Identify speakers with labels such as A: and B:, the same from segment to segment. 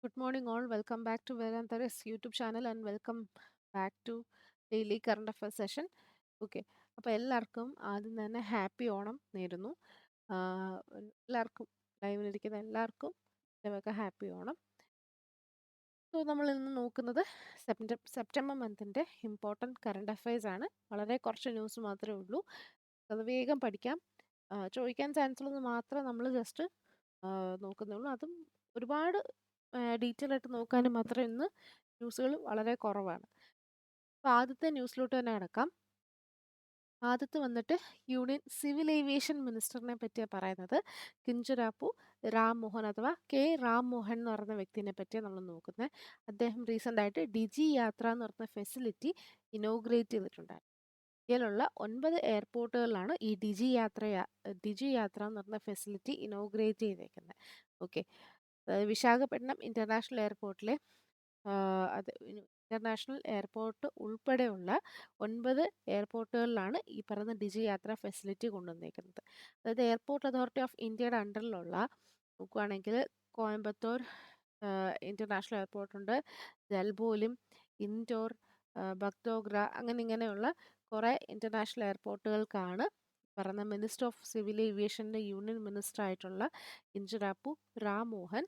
A: Good morning, all. Welcome back to Vedanta's YouTube channel and welcome back to daily current affair session. Okay, അപ്പോൾ എല്ലാവർക്കും ആദ്യം തന്നെ happy Onam നേരുന്നു. എല്ലാവർക്കും ലൈവിലിരിക്കുന്ന എല്ലാവർക്കും ഹാപ്പി ഓണം. സോ നമ്മൾ ഇന്ന് നോക്കുന്നത് സെപ്റ്റംബർ മന്തിൻ്റെ ഇമ്പോർട്ടൻറ്റ് കറണ്ട് അഫയേഴ്സ് ആണ്. വളരെ കുറച്ച് ന്യൂസ് മാത്രമേ ഉള്ളൂ. അത് വേഗം പഠിക്കാം. ചോദിക്കാൻ ചാൻസ് ഉള്ളത് മാത്രം നമ്മൾ ജസ്റ്റ് നോക്കുന്നുള്ളൂ. അതും ഒരുപാട് ഡീറ്റെയിൽ ആയിട്ട് നോക്കാനും മാത്രം ഇന്ന് ന്യൂസുകൾ വളരെ കുറവാണ്. അപ്പോൾ ആദ്യത്തെ ന്യൂസിലോട്ട് തന്നെ കിടക്കാം. ആദ്യത്തെ വന്നിട്ട് യൂണിയൻ സിവിൽ ഏവിയേഷൻ മിനിസ്റ്ററിനെ പറ്റിയാണ് പറയുന്നത്. കിഞ്ചുരാപ്പു രാം മോഹൻ അഥവാ കെ രാം മോഹൻ എന്ന് പറയുന്ന വ്യക്തിനെ പറ്റിയാണ് നമ്മൾ നോക്കുന്നത്. അദ്ദേഹം റീസെൻ്റ് ആയിട്ട് ഡിജി യാത്ര എന്ന് പറയുന്ന ഫെസിലിറ്റി ഇനോഗ്രേറ്റ് ചെയ്തിട്ടുണ്ടായിരുന്നു. ഇന്ത്യയിലുള്ള 9 എയർപോർട്ടുകളിലാണ് ഈ ഡിജി യാത്ര എന്ന് പറഞ്ഞ ഫെസിലിറ്റി ഇനോഗ്രേറ്റ് ചെയ്തേക്കുന്നത്. ഓക്കെ, വിശാഖപട്ടണം ഇൻ്റർനാഷണൽ എയർപോർട്ടിലെ അത് ഇൻ്റർനാഷണൽ എയർപോർട്ട് ഉൾപ്പെടെയുള്ള 9 എയർപോർട്ടുകളിലാണ് ഈ പറയുന്ന ഡിജി യാത്ര ഫെസിലിറ്റി കൊണ്ടുവന്നേക്കുന്നത്. അതായത് എയർപോർട്ട് അതോറിറ്റി ഓഫ് ഇന്ത്യയുടെ അണ്ടറിലുള്ള നോക്കുകയാണെങ്കിൽ കോയമ്പത്തൂർ ഇൻ്റർനാഷണൽ എയർപോർട്ടുണ്ട്, ജൽബോലും, ഇൻഡോർ, ബഗ്ഡോഗ്ര ഇങ്ങനെയുള്ള കുറേ ഇൻ്റർനാഷണൽ എയർപോർട്ടുകൾക്കാണ് പറഞ്ഞ മിനിസ്റ്റർ ഓഫ് സിവിൽ ഏവിയേഷൻ്റെ യൂണിയൻ മിനിസ്റ്റർ ആയിട്ടുള്ള കിഞ്ചുരാപ്പു രാം മോഹൻ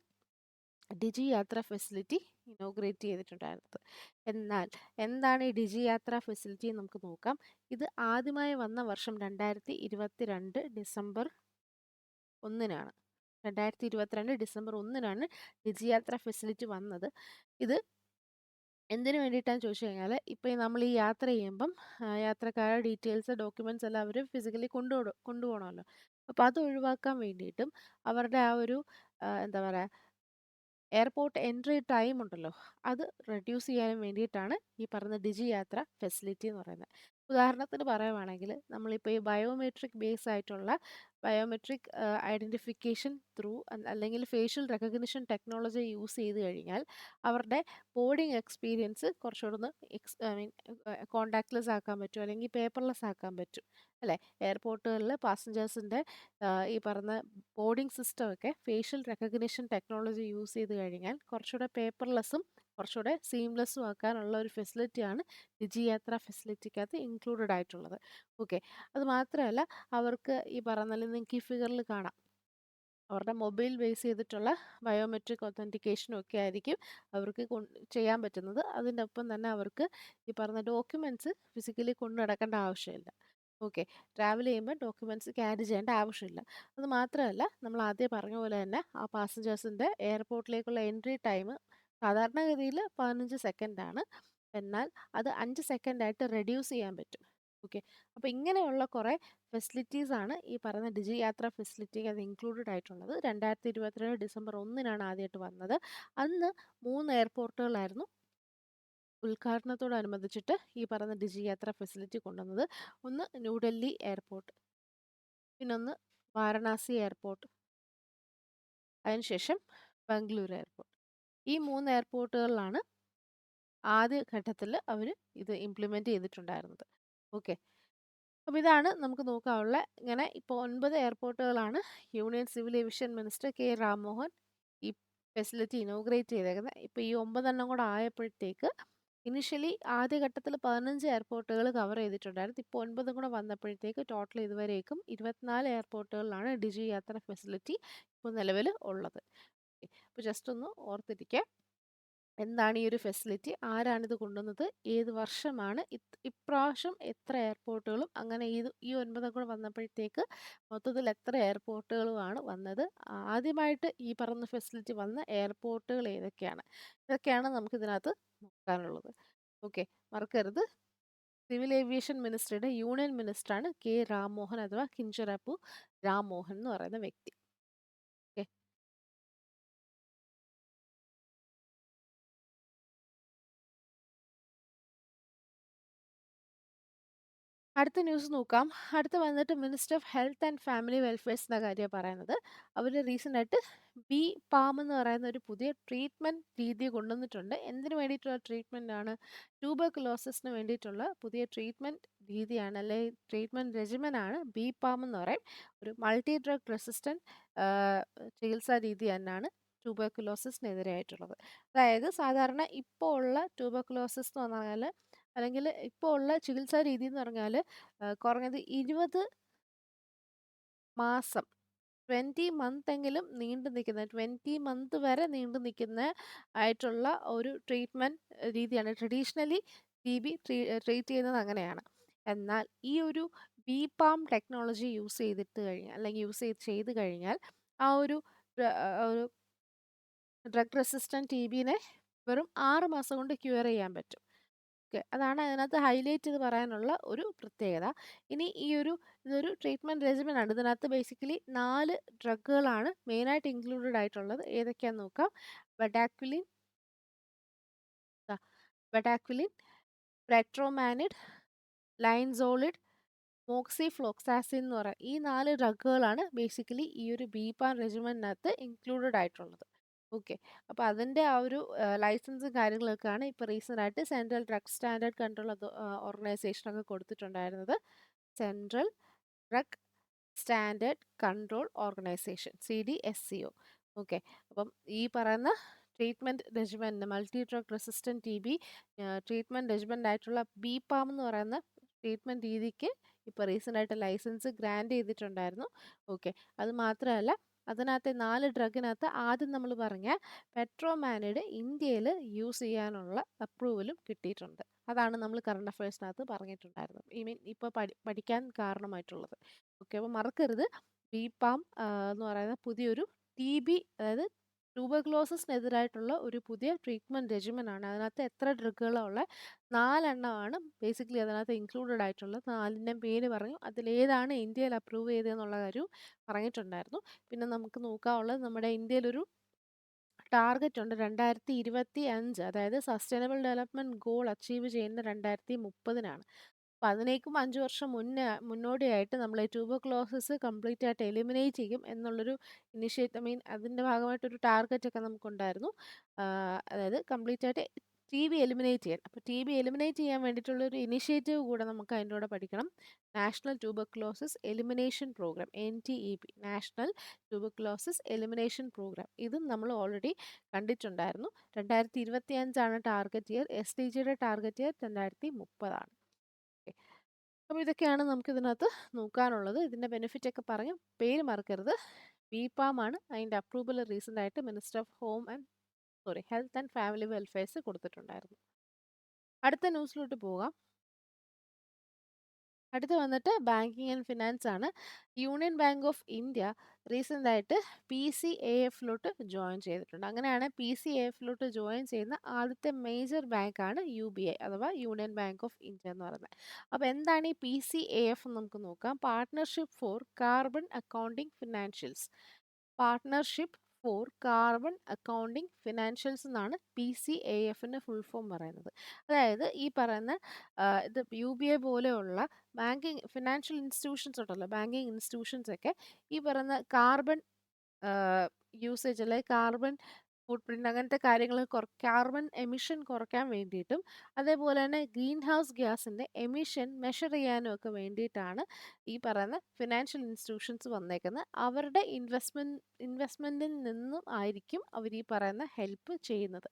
A: ഡിജി യാത്ര ഫെസിലിറ്റി ഇനോഗ്രേറ്റ് ചെയ്തിട്ടുണ്ടായിരുന്നത്. എന്നാൽ എന്താണ് ഈ ഡിജി യാത്ര ഫെസിലിറ്റി എന്ന് നമുക്ക് നോക്കാം. ഇത് ആദ്യമായി വന്ന വർഷം 2022 ഡിസംബർ 1-നാണ്. 2022 ഡിസംബർ 1-നാണ് ഡിജി യാത്ര ഫെസിലിറ്റി വന്നത്. ഇത് എന്തിനു വേണ്ടിയിട്ടാന്ന് ചോദിച്ചു കഴിഞ്ഞാൽ, ഇപ്പോൾ നമ്മൾ ഈ യാത്ര ചെയ്യുമ്പം യാത്രക്കാരുടെ ഡീറ്റെയിൽസ്, ഡോക്യുമെൻറ്റ്സ് എല്ലാം അവർ ഫിസിക്കലി കൊണ്ടുപോകണമല്ലോ. അപ്പോൾ അത് ഒഴിവാക്കാൻ വേണ്ടിയിട്ടും അവരുടെ ആ ഒരു എന്താ പറയുക, എയർപോർട്ട് എൻട്രി ടൈം ഉണ്ടല്ലോ, അത് റെഡ്യൂസ് ചെയ്യാനും വേണ്ടിയിട്ടാണ് ഈ പറഞ്ഞ ഡിജി യാത്ര ഫെസിലിറ്റി എന്ന് പറയുന്നത്. ഉദാഹരണത്തിന് പറയുവാണെങ്കിൽ നമ്മളിപ്പോൾ ഈ ബയോമെട്രിക് ബേസ് ആയിട്ടുള്ള ബയോമെട്രിക് ഐഡൻറ്റിഫിക്കേഷൻ ത്രൂ അല്ലെങ്കിൽ ഫേഷ്യൽ റെക്കഗ്നിഷൻ ടെക്നോളജി യൂസ് ചെയ്ത് കഴിഞ്ഞാൽ അവരുടെ ബോർഡിംഗ് എക്സ്പീരിയൻസ് കുറച്ചുകൂടെ കോണ്ടാക്ട്ലെസ് ആക്കാൻ പറ്റും, അല്ലെങ്കിൽ പേപ്പർലെസ് ആക്കാൻ പറ്റും അല്ലേ. എയർപോർട്ടുകളിൽ പാസഞ്ചേഴ്സിൻ്റെ ഈ പറഞ്ഞ ബോർഡിംഗ് സിസ്റ്റമൊക്കെ ഫേഷ്യൽ റെക്കഗ്നിഷൻ ടെക്നോളജി യൂസ് ചെയ്ത് കഴിഞ്ഞാൽ കുറച്ചുകൂടെ പേപ്പർലെസ്സും കുറച്ചുകൂടെ സീംലെസ്സും ആക്കാനുള്ള ഒരു ഫെസിലിറ്റിയാണ് ഡിജി യാത്ര ഫെസിലിറ്റിക്കകത്ത് ഇൻക്ലൂഡഡ് ആയിട്ടുള്ളത്. ഓക്കെ, അത് മാത്രമല്ല അവർക്ക് ഈ പറഞ്ഞാൽ നിങ്ങൾക്ക് ഈ ഫിഗറിൽ കാണാം, അവരുടെ മൊബൈൽ ബേസ് ചെയ്തിട്ടുള്ള ബയോമെട്രിക് ഒത്തൻറ്റിക്കേഷനും ഒക്കെ ആയിരിക്കും അവർക്ക് ചെയ്യാൻ പറ്റുന്നത്. അതിൻ്റെ ഒപ്പം തന്നെ അവർക്ക് ഈ പറഞ്ഞ ഡോക്യുമെൻറ്റ്സ് ഫിസിക്കലി കൊണ്ടു നടക്കേണ്ട ആവശ്യമില്ല. ഓക്കെ, ട്രാവൽ ചെയ്യുമ്പോൾ ഡോക്യുമെൻറ്റ്സ് ക്യാരി ചെയ്യേണ്ട ആവശ്യമില്ല. അത് മാത്രമല്ല, നമ്മൾ ആദ്യം പറഞ്ഞ പോലെ തന്നെ ആ പാസഞ്ചേഴ്സിൻ്റെ എയർപോർട്ടിലേക്കുള്ള എൻട്രി ടൈം സാധാരണഗതിയിൽ 15 സെക്കൻഡാണ്. എന്നാൽ അത് 5 സെക്കൻഡായിട്ട് റെഡ്യൂസ് ചെയ്യാൻ പറ്റും. ഓക്കെ, അപ്പോൾ ഇങ്ങനെയുള്ള കുറേ ഫെസിലിറ്റീസ് ആണ് ഈ പറയുന്ന ഡിജി യാത്ര ഫെസിലിറ്റി അത് ഇൻക്ലൂഡഡ് ആയിട്ടുള്ളത്. 2022 ഡിസംബർ 1-നാണ് ആദ്യമായിട്ട് വന്നത്. അന്ന് 3 എയർപോർട്ടുകളായിരുന്നു ഉദ്ഘാടനത്തോടനുബന്ധിച്ചിട്ട് ഈ പറയുന്ന ഡിജി യാത്ര ഫെസിലിറ്റി കൊണ്ടുവന്നത്. ഒന്ന് ന്യൂഡൽഹി എയർപോർട്ട്, പിന്നൊന്ന് വാരണാസി എയർപോർട്ട്, അതിനുശേഷം ബംഗളൂരു എയർപോർട്ട്. ഈ 3 എയർപോർട്ടുകളിലാണ് ആദ്യ ഘട്ടത്തിൽ അവർ ഇത് ഇംപ്ലിമെൻറ്റ് ചെയ്തിട്ടുണ്ടായിരുന്നത്. ഓക്കെ, അപ്പോൾ ഇതാണ് നമുക്ക് നോക്കാനുള്ള. ഇങ്ങനെ ഇപ്പോൾ 9 എയർപോർട്ടുകളാണ് union civil aviation minister K Ram Mohan ഈ ഫെസിലിറ്റി ഇനോഗ്രേറ്റ് ചെയ്തേക്കുന്നത്. ഇപ്പോൾ ഈ 9 കൂടെ ആയപ്പോഴത്തേക്ക് ഇനിഷ്യലി ആദ്യഘട്ടത്തിൽ 15 എയർപോർട്ടുകൾ കവർ ചെയ്തിട്ടുണ്ടായിരുന്നു. ഇപ്പോൾ 9 കൂടെ വന്നപ്പോഴത്തേക്ക് ടോട്ടൽ ഇതുവരേക്കും 24 എയർപോർട്ടുകളിലാണ് ഡിജി യാത്ര ഫെസിലിറ്റി ഇപ്പോൾ നിലവിൽ ഉള്ളത്. അപ്പോൾ ജസ്റ്റ് ഒന്ന് ഓർത്തിരിക്കുക, എന്താണ് ഈ ഒരു ഫെസിലിറ്റി, ആരാണിത് കൊണ്ടുവന്നത്, ഏത് വർഷമാണ്, ഇപ്രാവശ്യം എത്ര എയർപോർട്ടുകളും, അങ്ങനെ ഈ 9 കൂടെ വന്നപ്പോഴത്തേക്ക് മൊത്തത്തിൽ എത്ര എയർപോർട്ടുകളുമാണ് വന്നത്, ആദ്യമായിട്ട് ഈ പറഞ്ഞ ഫെസിലിറ്റി വന്ന എയർപോർട്ടുകൾ ഏതൊക്കെയാണ്, ഇതൊക്കെയാണ് നമുക്കിതിനകത്ത് നോക്കാനുള്ളത്. ഓക്കെ, മറക്കരുത്, സിവിൽ ഏവിയേഷൻ മിനിസ്റ്ററുടെ യൂണിയൻ മിനിസ്റ്ററാണ് കെ രാം മോഹൻ അഥവാ കിഞ്ചുരാപ്പു രാം മോഹൻ എന്ന് പറയുന്ന വ്യക്തി. ഓക്കെ, അടുത്ത ന്യൂസ് നോക്കാം. അടുത്ത വന്നിട്ട് minister of health and family വെൽഫെയർസിൻ്റെ കാര്യമാണ് പറയുന്നത്. അവർ റീസെൻ്റ് ആയിട്ട് ബി പാം എന്ന് പറയുന്ന ഒരു പുതിയ ട്രീറ്റ്മെൻറ്റ് രീതി കൊണ്ടുവന്നിട്ടുണ്ട്. എന്തിനു വേണ്ടിയിട്ടുള്ള ട്രീറ്റ്മെൻ്റ് ആണ്? ട്യൂബർകുലോസിസിന് വേണ്ടിയിട്ടുള്ള പുതിയ ട്രീറ്റ്മെൻറ്റ് രീതിയാണ്, അല്ലെങ്കിൽ ട്രീറ്റ്മെൻറ്റ് റെജിമനാണ് ബി പാം എന്ന് പറയും. ഒരു മൾട്ടി ഡ്രഗ് റെസിസ്റ്റൻറ്റ് ചികിത്സാ രീതി തന്നെയാണ് ട്യൂബർക്കുലോസിസിനെതിരായിട്ടുള്ളത്. അതായത് സാധാരണ ഇപ്പോൾ ഉള്ള ട്യൂബർക്കുലോസിസ് എന്ന് പറഞ്ഞാൽ, അല്ലെങ്കിൽ ഇപ്പോൾ ഉള്ള ചികിത്സാ രീതി എന്ന് പറഞ്ഞാൽ, കുറഞ്ഞത് 20 മാസം 20 മന്ത് എങ്കിലും നീണ്ടു നിൽക്കുന്ന, 20 മന്ത് വരെ നീണ്ടു നിൽക്കുന്ന ആയിട്ടുള്ള ഒരു ട്രീറ്റ്മെൻറ്റ് രീതിയാണ്. ട്രഡീഷണലി TB ട്രീറ്റ് ചെയ്യുന്നത് അങ്ങനെയാണ്. എന്നാൽ ഈ ഒരു BPAM ടെക്നോളജി യൂസ് ചെയ്തിട്ട് കഴിഞ്ഞാൽ, അല്ലെങ്കിൽ ചെയ്ത് കഴിഞ്ഞാൽ, ആ ഒരു ഒരു ഡ്രഗ് റെസിസ്റ്റൻറ്റ് TBനെ വെറും 6 മാസം കൊണ്ട് ക്യൂർ ചെയ്യാൻ പറ്റും. ഓക്കെ, അതാണ് അതിനകത്ത് ഹൈലൈറ്റ് ചെയ്ത് പറയാനുള്ള ഒരു പ്രത്യേകത. ഇനി ഇതൊരു ട്രീറ്റ്മെൻറ്റ് റെജിമെൻ ആണ്. ഇതിനകത്ത് ബേസിക്കലി 4 ഡ്രഗുകളാണ് മെയിനായിട്ട് ഇൻക്ലൂഡഡ് ആയിട്ടുള്ളത്. ഏതൊക്കെയാണെന്ന് നോക്കാം. ബെഡാക്വിലിൻ, ബെഡാക്വിലിൻ, പ്രെട്രോമാനിഡ്, ലൈൻസോളിഡ്, മോക്സിഫ്ലോക്സാസിൻ എന്ന് പറയുന്ന ഈ 4 ഡ്രഗുകളാണ് ബേസിക്കലി ഈ ഒരു BPAM റെജിമെൻറ്റിനകത്ത് ഇൻക്ലൂഡഡ് ആയിട്ടുള്ളത്. ഓക്കെ, അപ്പോൾ അതിൻ്റെ ആ ഒരു ലൈസൻസും കാര്യങ്ങളൊക്കെയാണ് ഇപ്പോൾ റീസെൻ്റ് ആയിട്ട് സെൻട്രൽ ഡ്രഗ് സ്റ്റാൻഡേർഡ് കൺട്രോൾ ഓർഗനൈസേഷനൊക്കെ കൊടുത്തിട്ടുണ്ടായിരുന്നത്. Central drug standard control organisation, CDSCO. Okay, അപ്പം ഈ പറയുന്ന treatment regimen, multi drug resistant TB treatment regimen ആയിട്ടുള്ള BPAM എന്ന് പറയുന്ന ട്രീറ്റ്മെൻറ്റ് രീതിക്ക് ഇപ്പോൾ റീസെൻ്റ് ആയിട്ട് ലൈസൻസ് ഗ്രാൻഡ് ചെയ്തിട്ടുണ്ടായിരുന്നു. ഓക്കെ, അത് മാത്രമല്ല അതിനകത്തെ 4 ഡ്രഗിനകത്ത് ആദ്യം നമ്മൾ പറഞ്ഞ പെട്രോമാനിഡ് ഇന്ത്യയിൽ യൂസ് ചെയ്യാനുള്ള അപ്രൂവലും കിട്ടിയിട്ടുണ്ട്. അതാണ് നമ്മൾ കറണ്ട് അഫയേഴ്സിനകത്ത് പറഞ്ഞിട്ടുണ്ടായിരുന്നത്. ഇപ്പോൾ പഠിക്കാൻ കാരണമായിട്ടുള്ളത്. ഓക്കെ, അപ്പോൾ മറക്കരുത്, BPAM എന്ന് പറയുന്ന പുതിയൊരു TB, അതായത് ട്യൂബർക്ലോസിസിനെതിരായിട്ടുള്ള ഒരു പുതിയ ട്രീറ്റ്മെൻറ്റ് റെജിമെനാണ്. അതിനകത്ത് എത്ര ഡ്രഗുകളാണ് ഉള്ളത്? 4 എണ്ണമാണ് ബേസിക്കലി അതിനകത്ത് ഇൻക്ലൂഡഡ് ആയിട്ടുള്ളത്. 4ൻ്റെയും പേര് പറഞ്ഞു. അതിലേതാണ് ഇന്ത്യയിൽ അപ്രൂവ് ചെയ്തതെന്നുള്ള കാര്യവും പറഞ്ഞിട്ടുണ്ടായിരുന്നു. പിന്നെ നമുക്ക് നോക്കാനുള്ളത്, നമ്മുടെ ഇന്ത്യയിലൊരു ടാർഗറ്റ് ഉണ്ട് 2025, അതായത് സസ്റ്റൈനബിൾ ഡെവലപ്മെൻറ്റ് ഗോൾ അച്ചീവ് ചെയ്യുന്ന 2030-നാണ്. അപ്പോൾ അതിനേക്കും 5 വർഷം മുന്നോടിയായിട്ട് നമ്മൾ ഈ ട്യൂബർക്ലോസിസ് കംപ്ലീറ്റ് ആയിട്ട് എലിമിനേറ്റ് ചെയ്യും എന്നുള്ളൊരു അതിൻ്റെ ഭാഗമായിട്ടൊരു ടാർഗറ്റൊക്കെ നമുക്കുണ്ടായിരുന്നു. അതായത് കംപ്ലീറ്റ് ആയിട്ട് TB എലിമിനേറ്റ് ചെയ്യാൻ. അപ്പോൾ TB എലിമിനേറ്റ് ചെയ്യാൻ വേണ്ടിയിട്ടുള്ളൊരു ഇനിഷ്യേറ്റീവ് കൂടെ നമുക്ക് അതിൻ്റെ കൂടെ പഠിക്കണം. National tuberculosis elimination programme, NTEP, national tuberculosis elimination programme. ഇതും നമ്മൾ ഓൾറെഡി കണ്ടിട്ടുണ്ടായിരുന്നു. 2025 ടാർഗറ്റ് ഇയർ. SDGയുടെ ടാർഗറ്റ് ഇയർ 2030. ഓക്കെ, അപ്പോൾ ഇതൊക്കെയാണ് നമുക്ക് ഇതിനകത്ത് നോക്കാനുള്ളത്. ഇതിൻ്റെ ബെനിഫിറ്റ് ഒക്കെ പറഞ്ഞു. പേര് മറക്കരുത്, BPAM ആണ്. അതിൻ്റെ അപ്രൂവൽ റീസെൻ്റ് ആയിട്ട് minister of health and family welfares കൊടുത്തിട്ടുണ്ടായിരുന്നു. അടുത്ത ന്യൂസിലോട്ട് പോകാം. അടുത്ത് വന്നിട്ട് ബാങ്കിങ് ആൻഡ് ഫിനാൻസ് ആണ്. യൂണിയൻ ബാങ്ക് ഓഫ് ഇന്ത്യ റീസെൻ്റ് ആയിട്ട് PCAF-ലോട്ട് ജോയിൻ ചെയ്തിട്ടുണ്ട്. അങ്ങനെയാണ് PCAF-ലോട്ട് ജോയിൻ ചെയ്യുന്ന ആദ്യത്തെ മേജർ ബാങ്കാണ് UBI, അഥവാ യൂണിയൻ ബാങ്ക് ഓഫ് ഇന്ത്യ എന്ന് പറയുന്നത്. അപ്പോൾ എന്താണ് ഈ PCAF എന്ന് നമുക്ക് നോക്കാം. Partnership for carbon accounting financials. Partnership for carbon accounting financials എന്നാണ് PCAF-ൻ്റെ ഫുൾ ഫോം പറയുന്നത്. അതായത് ഈ പറയുന്ന ഇത് UBI പോലെയുള്ള ബാങ്കിങ് ഫിനാൻഷ്യൽ ഇൻസ്റ്റിറ്റ്യൂഷൻസ് ഉണ്ടല്ലോ, ബാങ്കിങ് ഇൻസ്റ്റിറ്റ്യൂഷൻസ് ഒക്കെ ഈ പറയുന്ന കാർബൺ യൂസേജ്, അല്ലെങ്കിൽ കാർബൺ ഫുട് പ്രിൻ്റ്, അങ്ങനത്തെ കാര്യങ്ങൾ കാർബൺ എമിഷൻ കുറയ്ക്കാൻ വേണ്ടിയിട്ടും അതേപോലെ തന്നെ ഗ്രീൻ ഹൗസ് ഗ്യാസിൻ്റെ എമിഷൻ മെഷർ ചെയ്യാനും ഒക്കെ വേണ്ടിയിട്ടാണ് ഈ പറയുന്ന ഫിനാൻഷ്യൽ ഇൻസ്റ്റിറ്റ്യൂഷൻസ് വന്നേക്കുന്നത്. അവരുടെ ഇൻവെസ്റ്റ്മെൻറ്റിൽ നിന്നും ആയിരിക്കും അവർ ഈ പറയുന്ന ഹെൽപ്പ് ചെയ്യുന്നത്.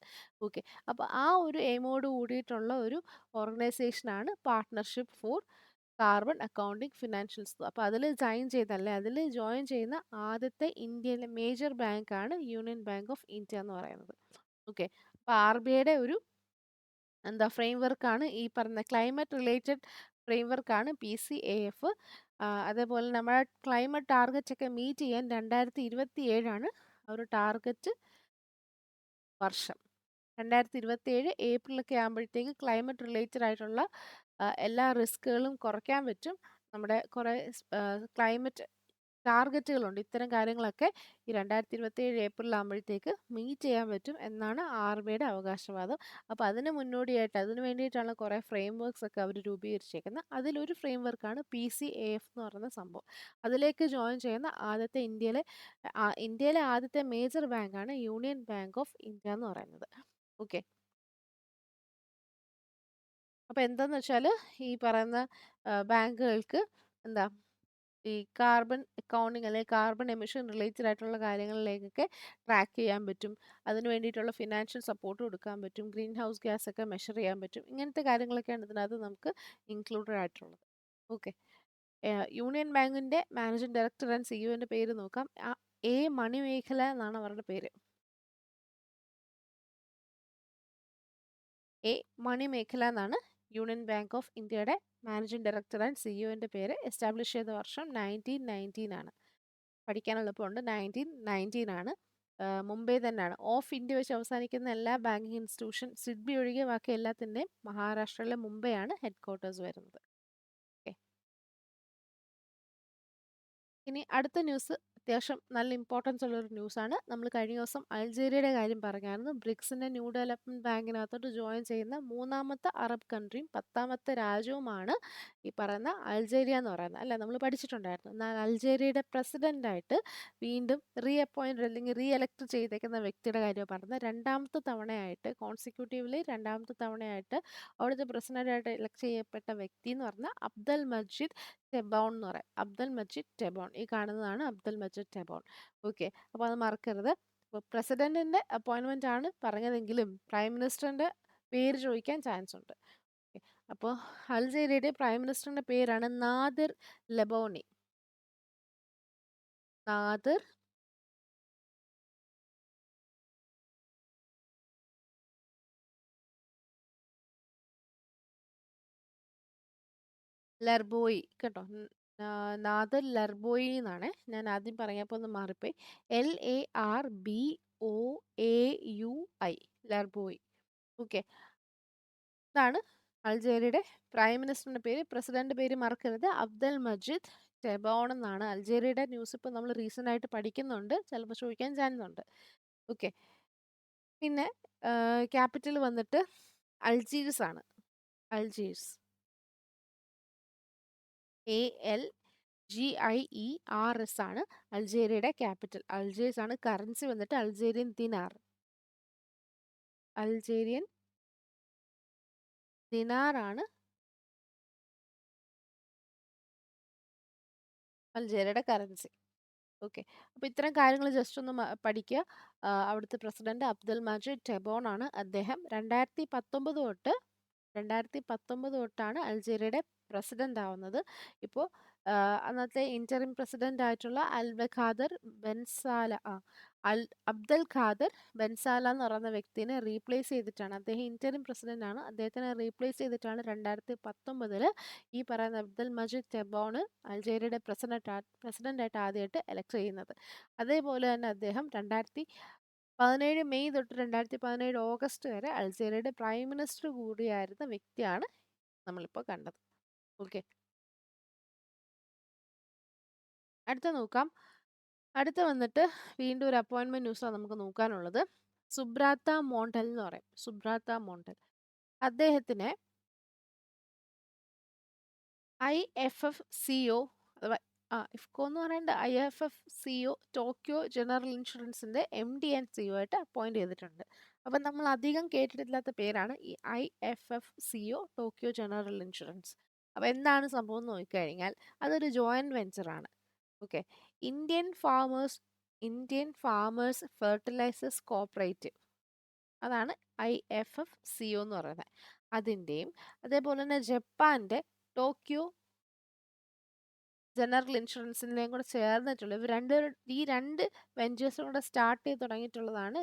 A: ഓക്കെ, അപ്പോൾ ആ ഒരു എയിമോട് കൂടിയിട്ടുള്ള ഒരു ഓർഗനൈസേഷനാണ് partnership for carbon accounting financials. അപ്പോൾ അതിൽ ജോയിൻ ചെയ്യുന്ന ആദ്യത്തെ ഇന്ത്യയിലെ മേജർ ബാങ്കാണ് യൂണിയൻ ബാങ്ക് ഓഫ് ഇന്ത്യ എന്ന് പറയുന്നത്. ഓക്കെ, അപ്പോൾ RBIയുടെ ഒരു ഫ്രെയിംവർക്കാണ് ഈ പറഞ്ഞ ക്ലൈമറ്റ് റിലേറ്റഡ് ഫ്രെയിംവർക്കാണ് PCAF. അതേപോലെ നമ്മുടെ ക്ലൈമറ്റ് ടാർഗറ്റ് ഒക്കെ മീറ്റ് ചെയ്യാൻ 2027 ഒരു ടാർഗറ്റ് വർഷം. 2027 ഏപ്രിലൊക്കെ ആകുമ്പോഴത്തേക്ക് ക്ലൈമറ്റ് റിലേറ്റഡ് ആയിട്ടുള്ള എല്ലാ റിസ്കുകളും കുറയ്ക്കാൻ പറ്റും. നമ്മുടെ കുറേ ക്ലൈമറ്റ് ടാർഗറ്റുകളുണ്ട്. ഇത്തരം കാര്യങ്ങളൊക്കെ ഈ 2027 ഏപ്രിൽ ആകുമ്പോഴത്തേക്ക് മീറ്റ് ചെയ്യാൻ പറ്റും എന്നാണ് RBIയുടെ അവകാശവാദം. അപ്പോൾ അതിന് മുന്നോടിയായിട്ട്, അതിന് വേണ്ടിയിട്ടാണ് കുറേ ഫ്രെയിംവർക്ക്സ് ഒക്കെ അവർ രൂപീകരിച്ചേക്കുന്നത്. അതിലൊരു ഫ്രെയിംവർക്കാണ് PCAF എന്ന് പറയുന്ന സംഭവം. അതിലേക്ക് ജോയിൻ ചെയ്യുന്ന ഇന്ത്യയിലെ ആദ്യത്തെ മേജർ ബാങ്കാണ് യൂണിയൻ ബാങ്ക് ഓഫ് ഇന്ത്യ എന്ന് പറയുന്നത്. ഓക്കെ, അപ്പോൾ എന്താന്ന് വെച്ചാൽ ഈ പറയുന്ന ബാങ്കുകൾക്ക് ഈ കാർബൺ അക്കൗണ്ടിങ് അല്ലെങ്കിൽ കാർബൺ എമിഷൻ റിലേറ്റഡ് ആയിട്ടുള്ള കാര്യങ്ങളിലേക്കൊക്കെ ട്രാക്ക് ചെയ്യാൻ പറ്റും. അതിന് വേണ്ടിയിട്ടുള്ള ഫിനാൻഷ്യൽ സപ്പോർട്ട് കൊടുക്കാൻ പറ്റും. ഗ്രീൻ ഹൗസ് ഗ്യാസ് ഒക്കെ മെഷർ ചെയ്യാൻ പറ്റും. ഇങ്ങനത്തെ കാര്യങ്ങളൊക്കെയാണ് ഇതിനകത്ത് നമുക്ക് ഇൻക്ലൂഡഡ് ആയിട്ടുള്ളത്. ഓക്കെ. യൂണിയൻ ബാങ്കിന്റെ മാനേജിംഗ് ഡയറക്ടർ ആൻഡ് സിഇഒന്റെ പേര് നോക്കാം. എ മണിമേഖല എന്നാണ് അവരുടെ പേര്. എ മണിമേഖല എന്നാണ് യൂണിയൻ ബാങ്ക് ഓഫ് ഇന്ത്യയുടെ മാനേജിംഗ് ഡയറക്ടർ ആൻഡ് സിഇഒന്റെ പേര്. എസ്റ്റാബ്ലിഷ് ചെയ്ത വർഷം 1919 ആണ്. പഠിക്കാൻ എളുപ്പമുണ്ട്. 1919 ആണ്. മുംബൈ തന്നെയാണ്. ഓഫ് ഇന്ത്യ വെച്ച് അവസാനിക്കുന്ന എല്ലാ ബാങ്കിങ് ഇൻസ്റ്റിറ്റ്യൂഷൻ സിഡ്ബി ഒഴികെ ബാക്കി എല്ലാത്തിൻ്റെയും മഹാരാഷ്ട്രയിലെ മുംബൈയാണ് ഹെഡ് ക്വാർട്ടേഴ്സ് വരുന്നത്. ഓക്കെ. ഇനി അടുത്ത ന്യൂസ് അത്യാവശ്യം നല്ല ഇമ്പോർട്ടൻസ് ഉള്ളൊരു ന്യൂസാണ്. നമ്മൾ കഴിഞ്ഞ ദിവസം അൾജീരിയയുടെ കാര്യം പറഞ്ഞായിരുന്നു. ബ്രിക്സിന്റെ ന്യൂ ഡെവലപ്മെന്റ് ബാങ്കിനകത്തോട്ട് ജോയിൻ ചെയ്യുന്ന മൂന്നാമത്തെ അറബ് കൺട്രിയും 10ാമത്തെ രാജ്യവുമാണ് ഈ പറയുന്ന അൾജീരിയ എന്ന് പറയുന്നത്. അല്ല, നമ്മൾ പഠിച്ചിട്ടുണ്ടായിരുന്നു. എന്നാൽ അൾജീരിയയുടെ പ്രസിഡന്റായിട്ട് വീണ്ടും റീ അപ്പോയിന്റ് അല്ലെങ്കിൽ റീ എലക്ട് ചെയ്തേക്കുന്ന വ്യക്തിയുടെ കാര്യമാണ് പറഞ്ഞത്. രണ്ടാമത്തെ തവണയായിട്ട് കോൺസിക്യൂട്ടീവ്ലി രണ്ടാമത്തെ തവണയായിട്ട് അവിടുത്തെ പ്രസിഡന്റായിട്ട് ഇലക്ട് ചെയ്യപ്പെട്ട വ്യക്തി എന്ന് പറഞ്ഞാൽ അബ്ദൽ മജീദ് ടെബോൺ എന്ന് പറയും. അബ്ദൽ മജീദ് ടെബോൺ. ഈ കാണുന്നതാണ് അബ്ദൽ മജീദ് ടെബോൺ. ഓക്കെ. അപ്പോൾ അത് മറക്കരുത്. ഇപ്പോൾ പ്രസിഡന്റിന്റെ അപ്പോയിന്റ്മെന്റ് ആണ് പറഞ്ഞതെങ്കിലും പ്രൈം മിനിസ്റ്ററിന്റെ പേര് ചോദിക്കാൻ ചാൻസ് ഉണ്ട്. അപ്പോൾ അൾജീരിയയുടെ പ്രൈം മിനിസ്റ്ററിന്റെ പേരാണ് നാദിർ ലബോണി. നാദിർ ലർബോയി കേട്ടോ. നാദിർ ലർബോയി എന്നാണ്. ഞാൻ ആദ്യം പറഞ്ഞപ്പോൾ ഒന്ന് മാറിപ്പോയി. LARBOAUI ലർബോയി. ഓക്കെ. ഇതാണ് അൾജീരിയയുടെ പ്രൈം മിനിസ്റ്ററിന്റെ പേര്. പ്രസിഡന്റ് പേര് മറക്കരുത്, അബ്ദൽ മജീദ് ടെബോൺ എന്നാണ്. അൾജീരിയയുടെ ന്യൂസ് ഇപ്പോൾ നമ്മൾ റീസെന്റ് ആയിട്ട് പഠിക്കുന്നുണ്ട്. ചിലപ്പോൾ ചോദിക്കാൻ ചാൻസ് ഉണ്ട്. ഓക്കെ. പിന്നെ ക്യാപിറ്റൽ വന്നിട്ട് അൾജീർസ് ആണ്. അൾജീർസ്. ALGIERS ആണ് അൾജീരിയയുടെ ക്യാപിറ്റൽ. അൾജീർസ് ആണ്. കറൻസി വന്നിട്ട് അൾജീരിയൻ ദിനാർ. അൾജീരിയൻ ദിനാർ ആണ് അൾജീരിയയുടെ കറൻസി. ഓക്കെ. അപ്പോൾ ഇത്തരം കാര്യങ്ങൾ ജസ്റ്റ് ഒന്ന് പഠിക്കുക. അവിടുത്തെ പ്രസിഡന്റ് അബ്ദൽ മജീദ് ടെബോൺ ആണ്. അദ്ദേഹം 2019 തൊട്ടാണ് അൾജീരിയയുടെ പ്രസിഡന്റ് ആവുന്നത്. ഇപ്പോൾ അന്നത്തെ ഇന്ററിം പ്രസിഡന്റ് ആയിട്ടുള്ള അബ്ദൽ ഖാദർ ബെൻസാല എന്ന് പറയുന്ന വ്യക്തിനെ റീപ്ലേസ് ചെയ്തിട്ടാണ്. അദ്ദേഹം ഇന്ററിം പ്രസിഡന്റ് ആണ്. അദ്ദേഹത്തിനെ റീപ്ലേസ് ചെയ്തിട്ടാണ് 2019 ഈ പറയുന്ന അബ്ദൽ മജീദ് ടെബോണ് അൾജീരിയയുടെ പ്രസിഡന്റായിട്ട് ആദ്യമായിട്ട് എലക്ട് ചെയ്യുന്നത്. അതേപോലെ തന്നെ അദ്ദേഹം 2017 മെയ് തൊട്ട് 2017 ഓഗസ്റ്റ് വരെ അൾജീരിയയുടെ പ്രൈം മിനിസ്റ്റർ കൂടിയായിരുന്ന വ്യക്തിയാണ് നമ്മളിപ്പോൾ കണ്ടത്. ഓക്കെ. അടുത്ത നോക്കാം. അടുത്ത വന്നിട്ട് വീണ്ടും ഒരു അപ്പോയിന്റ്മെന്റ് ന്യൂസാണ് നമുക്ക് നോക്കാനുള്ളത്. സുബ്രാത്ത മോണ്ടൽ എന്ന് പറയും. സുബ്രാത്ത മോണ്ടൽ. അദ്ദേഹത്തിനെ IFFCO അഥവാ ഇഫ്കോ എന്ന് പറയേണ്ട IFFCO ടോക്കിയോ ജനറൽ ഇൻഷുറൻസിന്റെ MD ആൻഡ് CEO ആയിട്ട് അപ്പോയിന്റ് ചെയ്തിട്ടുണ്ട്. അപ്പം നമ്മൾ അധികം കേട്ടിട്ടില്ലാത്ത പേരാണ് ഈ IFFCO ടോക്കിയോ ജനറൽ ഇൻഷുറൻസ്. അപ്പം എന്താണ് സംഭവം എന്ന് നോക്കിക്കഴിഞ്ഞാൽ അതൊരു ജോയിന്റ് വെഞ്ചർ ആണ്. Okay. Indian farmers fertilisers cooperative, അതാണ് IFFCO എന്ന് പറയുന്നത്. അതിൻ്റെയും അതേപോലെ തന്നെ ജപ്പാന്റെ ടോക്കിയോ ജനറൽ ഇൻഷുറൻസിൻ്റെയും കൂടെ ചേർന്നിട്ടുള്ള ഈ രണ്ട് വെഞ്ചേഴ്സും കൂടെ സ്റ്റാർട്ട് ചെയ്ത് തുടങ്ങിയിട്ടുള്ളതാണ്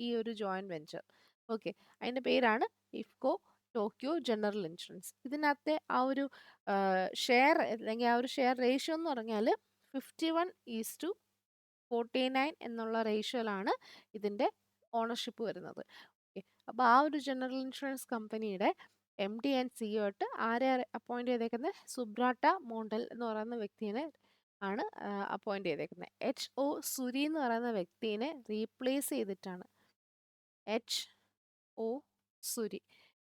A: ഈ ഒരു ജോയിന്റ് വെഞ്ചർ. ഓക്കെ. അതിൻ്റെ പേരാണ് ഇഫ്കോ ടോക്കിയോ ജനറൽ ഇൻഷുറൻസ്. ഇതിനകത്തെ ആ ഒരു ഷെയർ അല്ലെങ്കിൽ ആ ഒരു ഷെയർ റേഷ്യോ എന്ന് പറഞ്ഞാൽ 51:49 എന്നുള്ള റേഷ്യോയിലാണ് ഇതിൻ്റെ ഓണർഷിപ്പ് വരുന്നത്. ഓക്കെ. അപ്പോൾ ആ ഒരു ജനറൽ ഇൻഷുറൻസ് കമ്പനിയുടെ MD ആൻഡ് CEO ആയിട്ട് ആരെ അപ്പോയിന്റ് ചെയ്തേക്കുന്നത്? സുബ്രാട്ട മോണ്ടൽ എന്ന് പറയുന്ന വ്യക്തിനെ ആണ് അപ്പോയിന്റ് ചെയ്തേക്കുന്നത്. HO സുരി എന്ന് പറയുന്ന വ്യക്തിനെ റീപ്ലേസ് ചെയ്തിട്ടാണ്. HO സുരി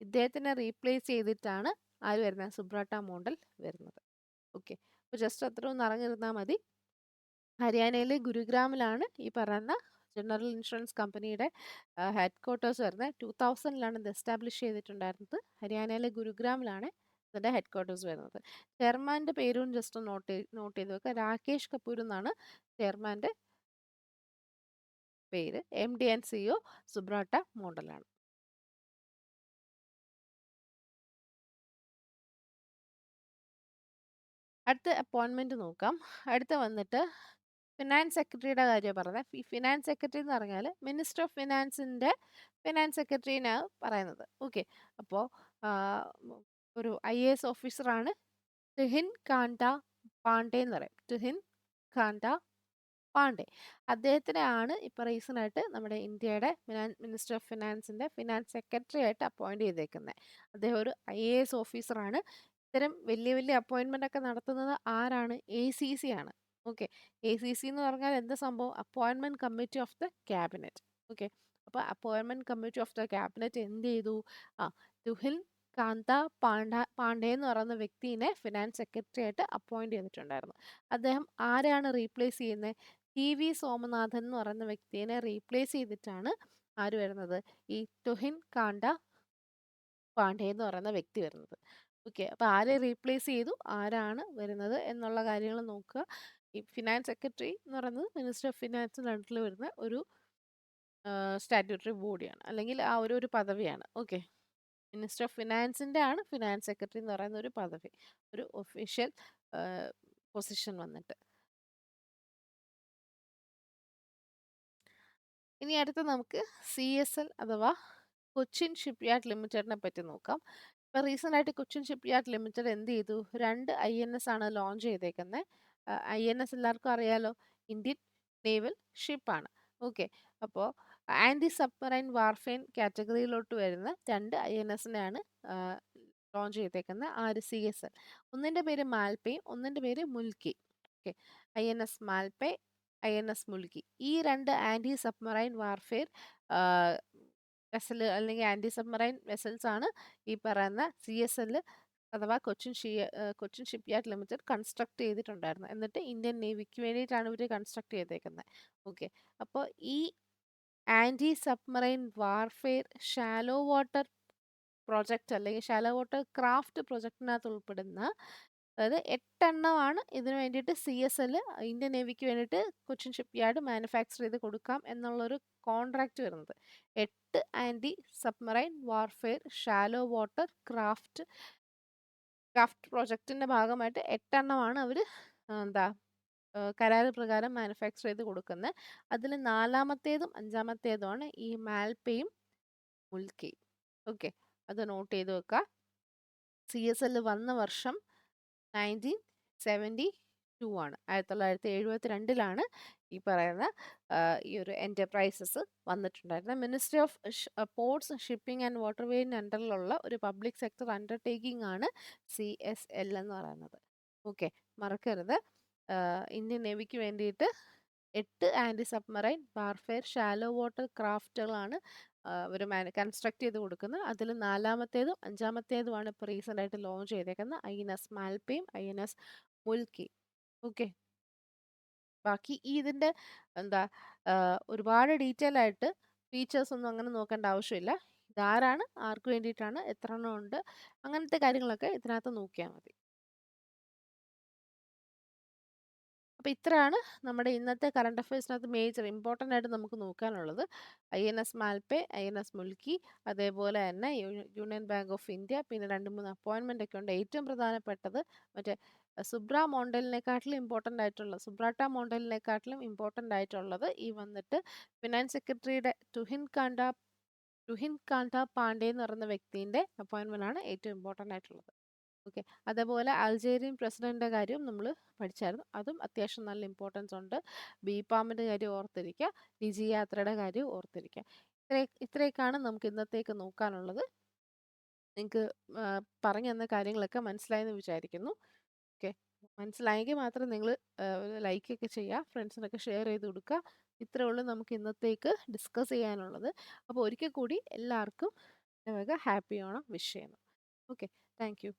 A: ഇദ്ദേഹത്തിനെ റീപ്ലേസ് ചെയ്തിട്ടാണ് ആര് വരുന്നത്? സുബ്രാട്ട മോണ്ടൽ വരുന്നത്. ഓക്കെ. അപ്പോൾ ജസ്റ്റ് അത്ര ഒന്ന് അറിഞ്ഞിരുന്നാൽ മതി. ഹരിയാനയിലെ ഗുരുഗ്രാമിലാണ് ഈ പറയുന്ന ജനറൽ ഇൻഷുറൻസ് കമ്പനിയുടെ ഹെഡ് ക്വാർട്ടേഴ്സ് വരുന്നത്. 2000-ലാണ് ഇത് എസ്റ്റാബ്ലിഷ് ചെയ്തിട്ടുണ്ടായിരുന്നത്. ഹരിയാനയിലെ ഗുരുഗ്രാമിലാണ് ഇത് അതിൻ്റെ ഹെഡ് ക്വാർട്ടേഴ്സ് വരുന്നത്. ചെയർമാൻ്റെ പേരും ജസ്റ്റ് നോട്ട് ചെയ്ത് വെക്കുക. രാകേഷ് കപൂർ എന്നാണ് ചെയർമാൻ്റെ പേര്. MD and CEO സുബ്രാട്ട മോണ്ടലാണ്. അടുത്ത അപ്പോയിൻമെന്റ് നോക്കാം. അടുത്ത വന്നിട്ട് ഫിനാൻസ് സെക്രട്ടറിയുടെ കാര്യം പറഞ്ഞത്. ഈ ഫിനാൻസ് സെക്രട്ടറി എന്ന് പറഞ്ഞാൽ മിനിസ്റ്റർ ഓഫ് ഫിനാൻസിൻ്റെ ഫിനാൻസ് സെക്രട്ടറിനാണ് പറയുന്നത്. ഓക്കെ, അപ്പോൾ ഒരു IAS ഓഫീസറാണ് തുഹിൻ കാന്ത പാണ്ഡെ എന്ന് പറയും. തുഹിൻ കാന്ത പാണ്ഡെ. അദ്ദേഹത്തിനെയാണ് ഇപ്പോൾ റീസണായിട്ട് നമ്മുടെ ഇന്ത്യയുടെ മിനിസ്റ്റർ ഓഫ് ഫിനാൻസിൻ്റെ ഫിനാൻസ് സെക്രട്ടറി ആയിട്ട് അപ്പോയിൻറ്റ് ചെയ്തേക്കുന്നത്. അദ്ദേഹം ഒരു IAS ഓഫീസറാണ്. ഇത്തരം വലിയ വലിയ അപ്പോയിൻമെൻ്റ് ഒക്കെ നടത്തുന്നത് ആരാണ്? ACC ആണ്. ഓക്കെ, ACC എന്ന് പറഞ്ഞാൽ എന്താ സംഭവം? Appointment committee of the cabinet. Okay, അപ്പോൾ appointment committee of the cabinet എന്ത് ചെയ്തു? തുഹിൽ കാന്ത പാണ്ഡെ എന്ന് പറയുന്ന വ്യക്തിനെ ഫിനാൻസ് സെക്രട്ടറി ആയിട്ട് അപ്പോയിൻറ്റ് ചെയ്തിട്ടുണ്ടായിരുന്നു. അദ്ദേഹം ആരെയാണ് റീപ്ലേസ് ചെയ്യുന്നത്? TV സോമനാഥൻ എന്ന് പറയുന്ന വ്യക്തിയെ റീപ്ലേസ് ചെയ്തിട്ടാണ് ആര് വരുന്നത്? ഈ തുഹിൻ കാന്ത പാണ്ഡെ എന്ന് പറയുന്ന വ്യക്തി വരുന്നത്. ഓക്കെ, അപ്പോൾ ആരെ റീപ്ലേസ് ചെയ്തു, ആരാണ് വരുന്നത് എന്നുള്ള കാര്യങ്ങൾ നോക്കുക. ഈ ഫിനാൻസ് സെക്രട്ടറി എന്ന് പറയുന്നത് മിനിസ്റ്റർ ഓഫ് ഫിനാൻസിൻ്റെ അണ്ടറിൽ വരുന്ന ഒരു സ്റ്റാറ്റ്യൂട്ടറി ബോഡിയാണ്, അല്ലെങ്കിൽ ആ ഒരു പദവിയാണ്. ഓക്കെ, മിനിസ്റ്റർ ഓഫ് ഫിനാൻസിൻ്റെ ആണ് ഫിനാൻസ് സെക്രട്ടറി എന്ന് പറയുന്ന ഒരു പദവി, ഒരു ഒഫീഷ്യൽ പൊസിഷൻ വന്നിട്ട്. ഇനി അടുത്ത് നമുക്ക് CSL അഥവാ കൊച്ചിൻ ഷിപ്പ്യാർഡ് ലിമിറ്റഡിനെ പറ്റി നോക്കാം. ഇപ്പോൾ റീസെൻ്റ് ആയിട്ട് കൊച്ചിൻ ഷിപ്പ്യാർഡ് ലിമിറ്റഡ് എന്ത് ചെയ്തു? 2 INS ആണ് ലോഞ്ച് ചെയ്തേക്കുന്നത്. INS എല്ലാവർക്കും അറിയാലോ, ഇന്ത്യൻ നേവൽ ഷിപ്പാണ്. ഓക്കെ, അപ്പോൾ ആൻറ്റി സബ്മറൈൻ വാർഫെയിൻ കാറ്റഗറിയിലോട്ട് വരുന്ന 2 INSനെയാണ് ലോഞ്ച് ചെയ്തേക്കുന്നത്. CSL. ഒന്നിൻ്റെ പേര് മാൽപയും ഒന്നിൻ്റെ പേര് Mulki. Okay, INS Malpe, INS Mulki. ഈ 2 ആൻറ്റി സബ്മറൈൻ വാർഫെയർ വെസൽ അല്ലെങ്കിൽ ആൻറ്റി സബ്മറൈൻ വെസൽസ് ആണ് ഈ പറയുന്ന CSL അഥവാ കൊച്ചിൻ ഷിപ്പ്യാർഡ് ലിമിറ്റഡ് കൺസ്ട്രക്ട് ചെയ്തിട്ടുണ്ടായിരുന്നത്. എന്നിട്ട് ഇന്ത്യൻ നേവിക്ക് വേണ്ടിയിട്ടാണ് ഇവർ കൺസ്ട്രക്ട് ചെയ്തേക്കുന്നത്. ഓക്കെ, അപ്പോൾ ഈ anti submarine warfare shallow water project അല്ലെങ്കിൽ ഷാലോ വാട്ടർ ക്രാഫ്റ്റ് പ്രൊജക്റ്റിനകത്ത് ഉൾപ്പെടുന്ന, അതായത് 8 എണ്ണമാണ് ഇതിന് വേണ്ടിയിട്ട് CSL ഇന്ത്യൻ നേവിക്ക് വേണ്ടിയിട്ട് കൊച്ചിൻ ഷിപ്പ്യാർഡ് മാനുഫാക്ചർ ചെയ്ത് കൊടുക്കാം എന്നുള്ളൊരു കോൺട്രാക്റ്റ് വരുന്നത്. 8 anti submarine warfare shallow water craft പ്രോജക്റ്റിൻ്റെ ഭാഗമായിട്ട് 8 എണ്ണമാണ് അവർ കരാറ് പ്രകാരം മാനുഫാക്ചർ ചെയ്ത് കൊടുക്കുന്നത്. അതിൽ 4ാമത്തേതും 5ാമത്തേതുമാണ് ഈ മാൽപയും മുൽക്കിയും. ഓക്കെ, അത് നോട്ട് ചെയ്ത് വെക്കുക. CSL വന്ന വർഷം 1972 ആണ്. 1972 ഈ പറയുന്ന ഈ ഒരു എൻ്റർപ്രൈസസ് വന്നിട്ടുണ്ടായിരുന്നത്. Ministry of ports, shipping and വാട്ടർവേയിൻ്റെ അണ്ടറിലുള്ള ഒരു പബ്ലിക് സെക്ടർ അണ്ടർടേക്കിംഗ് ആണ് CSL എന്ന് പറയുന്നത്. ഓക്കെ, മറക്കരുത്. ഇന്ത്യൻ നേവിക്ക് വേണ്ടിയിട്ട് 8 anti submarine warfare shallow water ക്രാഫ്റ്റുകളാണ് ഒരു കൺസ്ട്രക്ട് ചെയ്ത് കൊടുക്കുന്നത്. അതിൽ 4ാമത്തേതും 5ാമത്തേതുമാണ് ഇപ്പോൾ റീസെൻ്റ് ആയിട്ട് ലോഞ്ച് ചെയ്തേക്കുന്നത്. INS മാൽപയും INS Mulki. ഓക്കെ, ബാക്കി ഇതിൻ്റെ ഒരുപാട് ഡീറ്റെയിൽ ആയിട്ട് ഫീച്ചേഴ്സ് ഒന്നും അങ്ങനെ നോക്കേണ്ട ആവശ്യമില്ല. ഇതാരാണ്, ആർക്ക് വേണ്ടിയിട്ടാണ്, എത്ര എണ്ണം ഉണ്ട്, അങ്ങനത്തെ കാര്യങ്ങളൊക്കെ ഇതിനകത്ത് നോക്കിയാൽ മതി. അപ്പോൾ ഇത്രയാണ് നമ്മുടെ ഇന്നത്തെ കറണ്ട് അഫയേഴ്സിനകത്ത് മേജർ ഇമ്പോർട്ടൻ്റ് ആയിട്ട് നമുക്ക് നോക്കാനുള്ളത്. INS മാൽപെ, INS മുൽക്കി, അതേപോലെ തന്നെ യൂണിയൻ ബാങ്ക് ഓഫ് ഇന്ത്യ, പിന്നെ 2-3 അപ്പോയിൻമെൻ്റ് ഒക്കെ ഉണ്ട്. ഏറ്റവും പ്രധാനപ്പെട്ടത് മറ്റേ സുബ്രാട്ട മോണ്ടലിനെക്കാട്ടിലും ഇമ്പോർട്ടൻ്റ് ആയിട്ടുള്ളത് ഈ വന്നിട്ട് ഫിനാൻസ് സെക്രട്ടറിയുടെ തുഹിൻ കാന്ത പാണ്ഡെ എന്ന് പറയുന്ന വ്യക്തിൻ്റെ അപ്പോയിൻമെൻ്റ് ആണ് ഏറ്റവും ഇമ്പോർട്ടൻ്റ് ആയിട്ടുള്ളത്. ഓക്കെ, അതേപോലെ അൾജേരിയൻ പ്രസിഡന്റിൻ്റെ കാര്യം നമ്മൾ പഠിച്ചായിരുന്നു. അതും അത്യാവശ്യം നല്ല ഇമ്പോർട്ടൻസ് ഉണ്ട്. BPAM-ൻ്റെ കാര്യം ഓർത്തിരിക്കുക, ഡിജി യാത്രയുടെ കാര്യം ഓർത്തിരിക്കുക. ഇത്രയൊക്കെയാണ് നമുക്ക് ഇന്നത്തേക്ക് നോക്കാനുള്ളത്. നിങ്ങൾക്ക് പറഞ്ഞു തന്ന കാര്യങ്ങളൊക്കെ മനസ്സിലായെന്ന് വിചാരിക്കുന്നു. ഓക്കെ, മനസ്സിലായെങ്കിൽ മാത്രം നിങ്ങൾ ലൈക്കൊക്കെ ചെയ്യുക, ഫ്രണ്ട്സിനൊക്കെ ഷെയർ ചെയ്ത് കൊടുക്കുക. ഇത്രയേ ഉള്ളൂ നമുക്ക് ഇന്നത്തേക്ക് ഡിസ്കസ് ചെയ്യാനുള്ളത്. അപ്പോൾ ഒരിക്കൽ കൂടി എല്ലാവർക്കും ഹാപ്പി ഓണം വിഷ് ചെയ്യുന്നു. Okay, thank you.